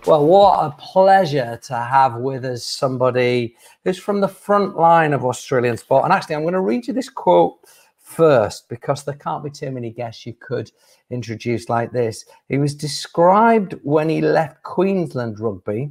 Well, what a pleasure to have with us somebody who's from the front line of Australian sport. And actually, I'm going to read you this quote first, because there can't be too many guests you could introduce like this. He was described when he left Queensland Rugby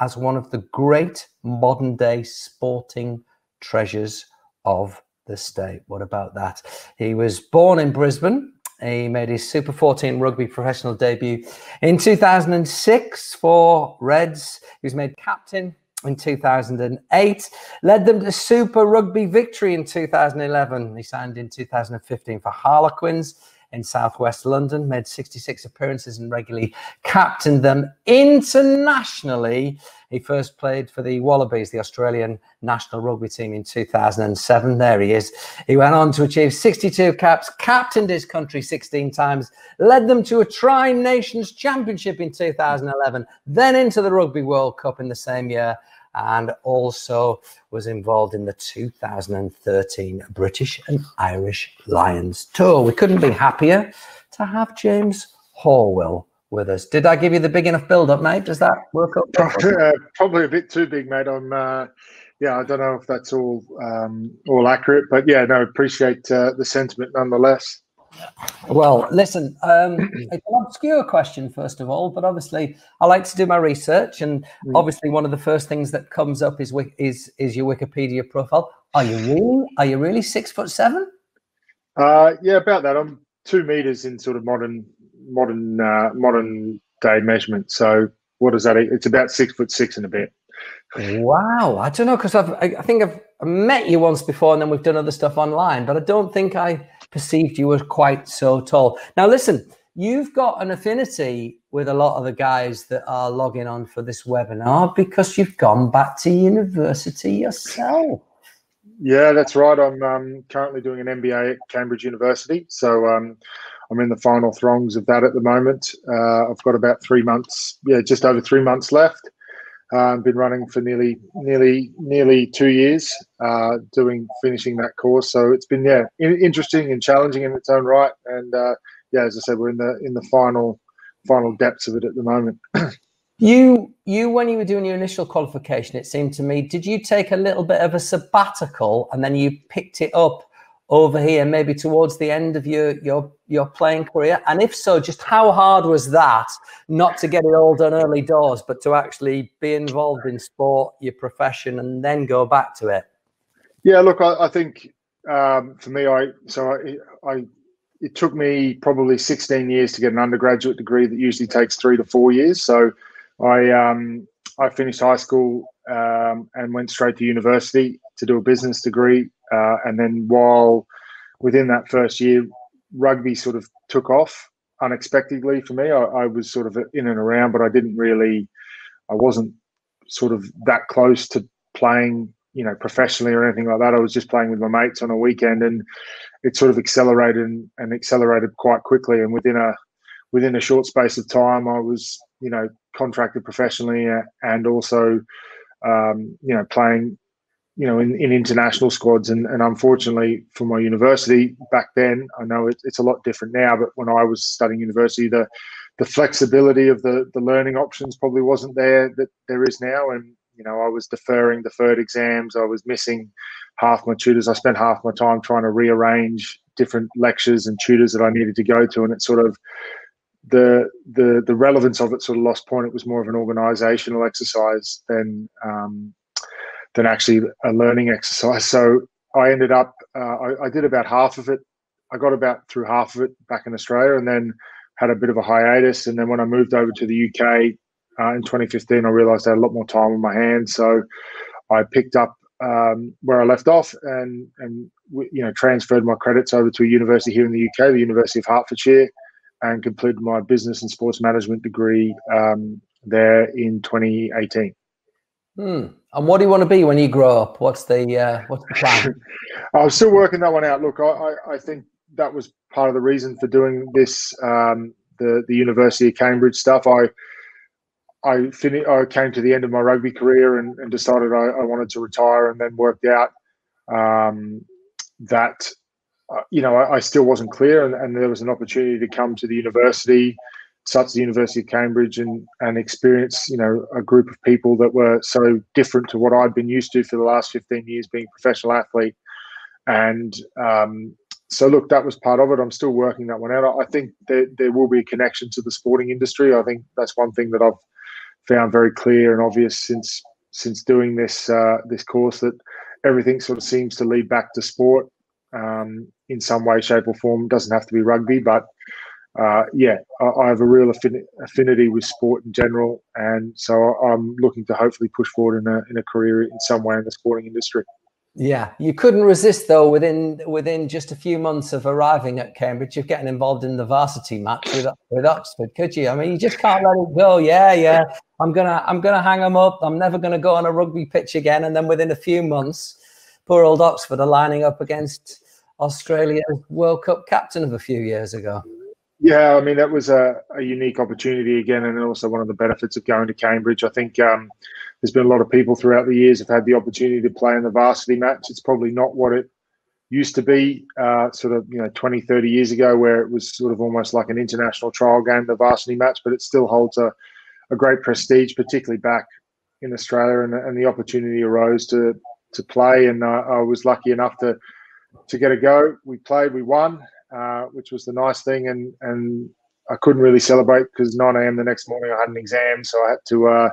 as one of the great modern day sporting treasures of the state. What about that? He was born in Brisbane. He made his Super 14 rugby professional debut in 2006 for Reds. He was made captain in 2008, led them to Super Rugby victory in 2011. He signed in 2015 for Harlequins in southwest London, made 66 appearances and regularly captained them internationally. He first played for the Wallabies, the Australian national rugby team, in 2007. There he is. He went on to achieve 62 caps, captained his country 16 times, led them to a Tri-Nations Championship in 2011, then into the Rugby World Cup in the same year, and also was involved in the 2013 British and Irish Lions Tour. We couldn't be happier to have James Horwill with us. Did I give you the big enough build-up, mate? Does that work up? Probably a bit too big, mate. Yeah, I don't know if that's all accurate, but yeah, no, appreciate the sentiment nonetheless. Well, listen, it's an obscure question, first of all, but obviously I like to do my research, and obviously one of the first things that comes up is your Wikipedia profile. Are you really 6'7"? Yeah, about that. I'm 2 meters in sort of modern day measurement. So what is that? It's about 6'6" and a bit. Wow, I don't know, because I think I've met you once before, and then we've done other stuff online, but I don't think I perceived you were quite so tall. Now, listen, you've got an affinity with a lot of the guys that are logging on for this webinar because you've gone back to university yourself. Yeah, that's right. I'm currently doing an MBA at Cambridge University, so I'm in the final throngs of that at the moment. I've got about 3 months, just over 3 months left. Been running for nearly 2 years, finishing that course. So it's been interesting and challenging in its own right. And as I said, we're in the final depths of it at the moment. You when you were doing your initial qualification, it seemed to me, did you take a little bit of a sabbatical and then you picked it up over here, maybe towards the end of your playing career? And if so, just how hard was that, not to get it all done early doors, but to actually be involved in sport, your profession, and then go back to it? Yeah, look, I think for me, it took me probably 16 years to get an undergraduate degree that usually takes 3 to 4 years. So I finished high school and went straight to university to do a business degree. And then while within that first year, rugby sort of took off unexpectedly for me. I was sort of in and around, but I wasn't sort of that close to playing, professionally or anything like that. I was just playing with my mates on a weekend, and it sort of accelerated and accelerated quite quickly. And within a short space of time, I was, contracted professionally and also, playing, in international squads. And unfortunately for my university back then, I know it's a lot different now, but when I was studying university, the flexibility of the learning options probably wasn't there that there is now. And, I was deferred exams. I was missing half my tutors. I spent half my time trying to rearrange different lectures and tutors that I needed to go to. And it sort of, the relevance of it sort of lost point. It was more of an organizational exercise than actually a learning exercise. So I ended up, I did about half of it. I got about through half of it back in Australia, and then had a bit of a hiatus. And then when I moved over to the UK in 2015, I realized I had a lot more time on my hands. So I picked up where I left off and transferred my credits over to a university here in the UK, the University of Hertfordshire, and completed my business and sports management degree there in 2018. And what do you want to be when you grow up? What's the plan? I was still working that one out. Look, I think that was part of the reason for doing this, the University of Cambridge stuff. I came to the end of my rugby career and decided I wanted to retire, and then worked out that I still wasn't clear, and there was an opportunity to come to the university such as the University of Cambridge and experience, you know, a group of people that were so different to what I'd been used to for the last 15 years being a professional athlete. And so, look, that was part of it. I'm still working that one out. I think there will be a connection to the sporting industry. I think that's one thing that I've found very clear and obvious since doing this this course, that everything sort of seems to lead back to sport in some way, shape, or form. It doesn't have to be rugby, but yeah, I have a real affinity with sport in general, and so I'm looking to hopefully push forward in a career in some way in the sporting industry. Yeah, you couldn't resist though within just a few months of arriving at Cambridge of getting involved in the varsity match with Oxford, could you? I mean, you just can't let it go. Yeah, I'm gonna hang them up. I'm never gonna go on a rugby pitch again. And then within a few months, poor old Oxford are lining up against Australia's World Cup captain of a few years ago. Yeah, I mean, that was a unique opportunity again, and also one of the benefits of going to Cambridge. I think there's been a lot of people throughout the years have had the opportunity to play in the varsity match. It's probably not what it used to be sort of, 20, 30 years ago, where it was sort of almost like an international trial game, the varsity match, but it still holds a great prestige, particularly back in Australia, and the opportunity arose to play, and I was lucky enough to get a go. We played, we won, which was the nice thing, and I couldn't really celebrate because 9 a.m. the next morning I had an exam, so I had to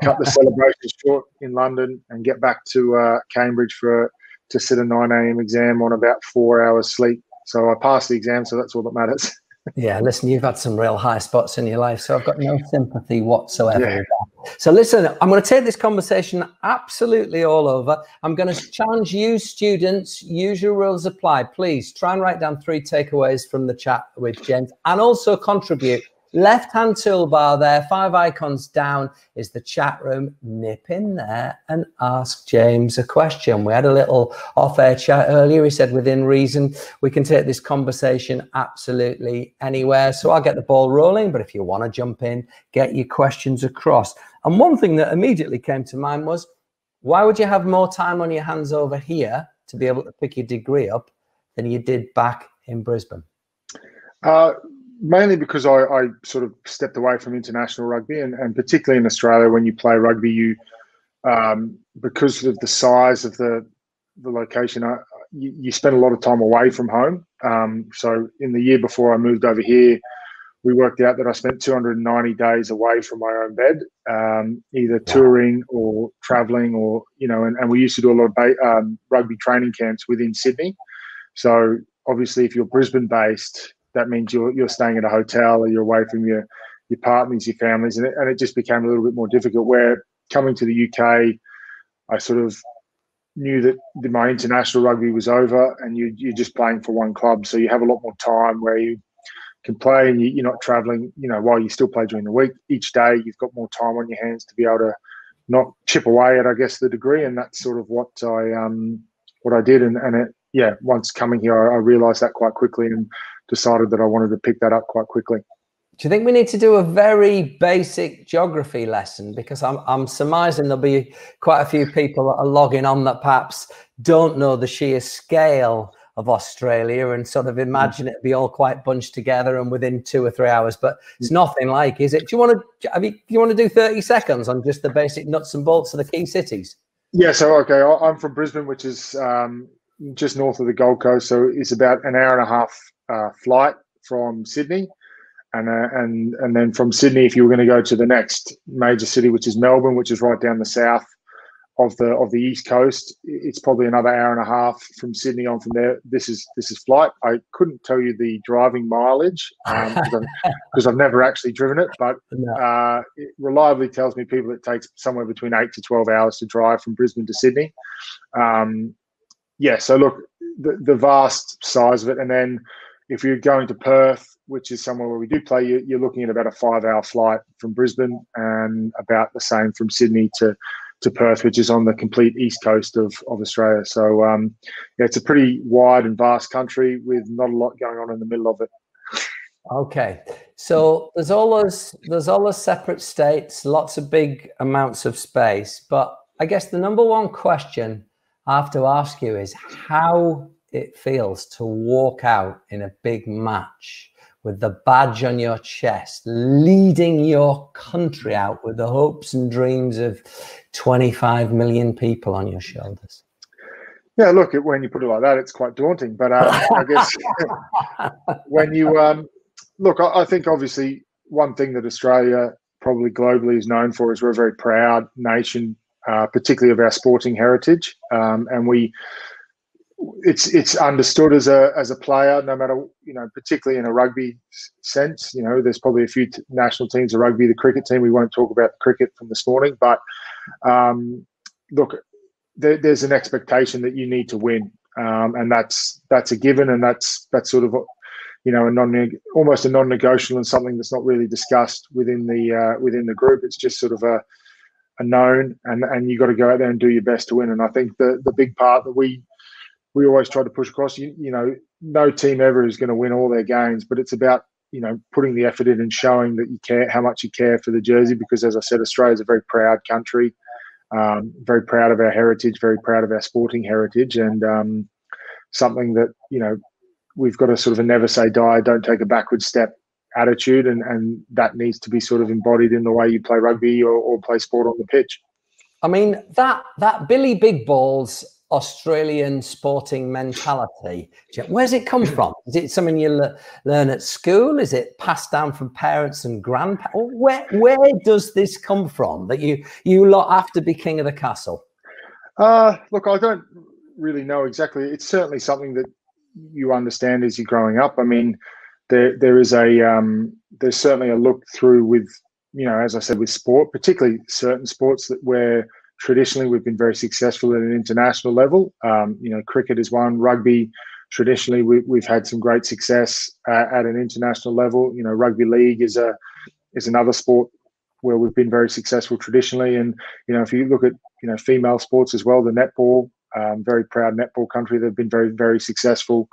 cut the celebration short in London and get back to Cambridge to sit a 9 a.m. exam on about 4 hours sleep. So I passed the exam, so that's all that matters. Yeah, listen, you've had some real high spots in your life, so I've got no sympathy whatsoever with that. So listen, I'm going to take this conversation absolutely all over. I'm going to challenge you students, usual rules apply. Please try and write down 3 takeaways from the chat with James, and also contribute. Left-hand toolbar there, 5 icons down is the chat room. Nip in there and ask James a question. We had a little off-air chat earlier. He said within reason, we can take this conversation absolutely anywhere. So I'll get the ball rolling, but if you want to jump in, get your questions across. And one thing that immediately came to mind was, why would you have more time on your hands over here to be able to pick your degree up than you did back in Brisbane? Mainly because I sort of stepped away from international rugby, and particularly in Australia, when you play rugby, you because of the size of the location, you spend a lot of time away from home. So in the year before I moved over here, we worked out that I spent 290 days away from my own bed, either touring or traveling, or and we used to do a lot of rugby training camps within Sydney. So obviously, if you're Brisbane based, that means you're staying at a hotel, or you're away from your partners, your families, and it just became a little bit more difficult. Where coming to the UK, I sort of knew that my international rugby was over, and you're just playing for one club, so you have a lot more time where you can play, and you're not traveling. While you still play during the week, each day you've got more time on your hands to be able to not chip away at, I guess, the degree, and that's sort of what I did, and once coming here, I realised that quite quickly and decided that I wanted to pick that up quite quickly. Do you think we need to do a very basic geography lesson? Because I'm surmising there'll be quite a few people that are logging on that perhaps don't know the sheer scale of Australia and sort of imagine it be all quite bunched together and within 2 or 3 hours, but it's nothing like, is it? Do you want to do 30 seconds on just the basic nuts and bolts of the key cities? Yeah, so okay, I'm from Brisbane, which is just north of the Gold Coast, so it's about an hour and a half flight from Sydney, and then from Sydney, if you were going to go to the next major city, which is Melbourne, which is right down the south of the east coast, it's probably another hour and a half from Sydney on from there. This is flight. I couldn't tell you the driving mileage because I've never actually driven it, but it reliably tells me it takes somewhere between 8 to 12 hours to drive from Brisbane to Sydney. So look, the vast size of it, and then if you're going to Perth, which is somewhere where we do play, you're looking at about a 5-hour flight from Brisbane, and about the same from Sydney to Perth, which is on the complete east coast of Australia. So it's a pretty wide and vast country with not a lot going on in the middle of it. Okay, so there's all those separate states, lots of big amounts of space, but I guess the number one question I have to ask you is how it feels to walk out in a big match with the badge on your chest, leading your country out with the hopes and dreams of 25 million people on your shoulders? Yeah, look, when you put it like that, it's quite daunting. But I guess when you look, I think obviously one thing that Australia probably globally is known for is we're a very proud nation, particularly of our sporting heritage, and it's understood as a player, no matter, particularly in a rugby sense. There's probably a few national teams of rugby, the cricket team. We won't talk about the cricket from this morning, but look, there's an expectation that you need to win, and that's a given, and that's sort of almost a non-negotiable, and something that's not really discussed within the group. It's just sort of a known, and you got to go out there and do your best to win. And I think the big part that we always try to push across, no team ever is going to win all their games, but it's about putting the effort in and showing that you care, how much you care for the jersey, because as I said, Australia is a very proud country, very proud of our heritage, very proud of our sporting heritage, and something that we've got a sort of a never say die, don't take a backward step attitude, and that needs to be sort of embodied in the way you play rugby or play sport on the pitch. I mean, that Billy Big Balls Australian sporting mentality, where's it come from? Is it something you learn at school? Is it passed down from parents and grandparents? Where does this come from that you lot have to be king of the castle? Look, I don't really know exactly. It's certainly something that you understand as you're growing up. I mean, there's certainly a look through with, as I said, with sport, particularly certain sports where traditionally we've been very successful at an international level. Cricket is one. Rugby, traditionally we've had some great success at an international level. Rugby league is another sport where we've been very successful traditionally. And if you look at female sports as well, the netball, very proud netball country. They've been very, very successful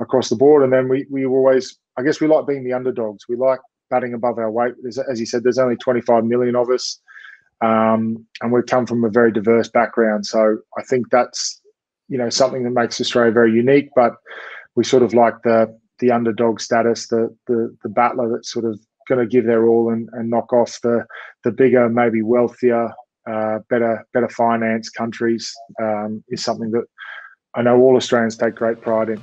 across the board. And then we always, I guess, we like being the underdogs. We like batting above our weight. As you said, there's only 25 million of us. And we come from a very diverse background. So I think that's, something that makes Australia very unique, but we sort of like the underdog status, the battler that's sort of going to give their all and knock off the bigger, maybe wealthier, better finance countries, is something that I know all Australians take great pride in.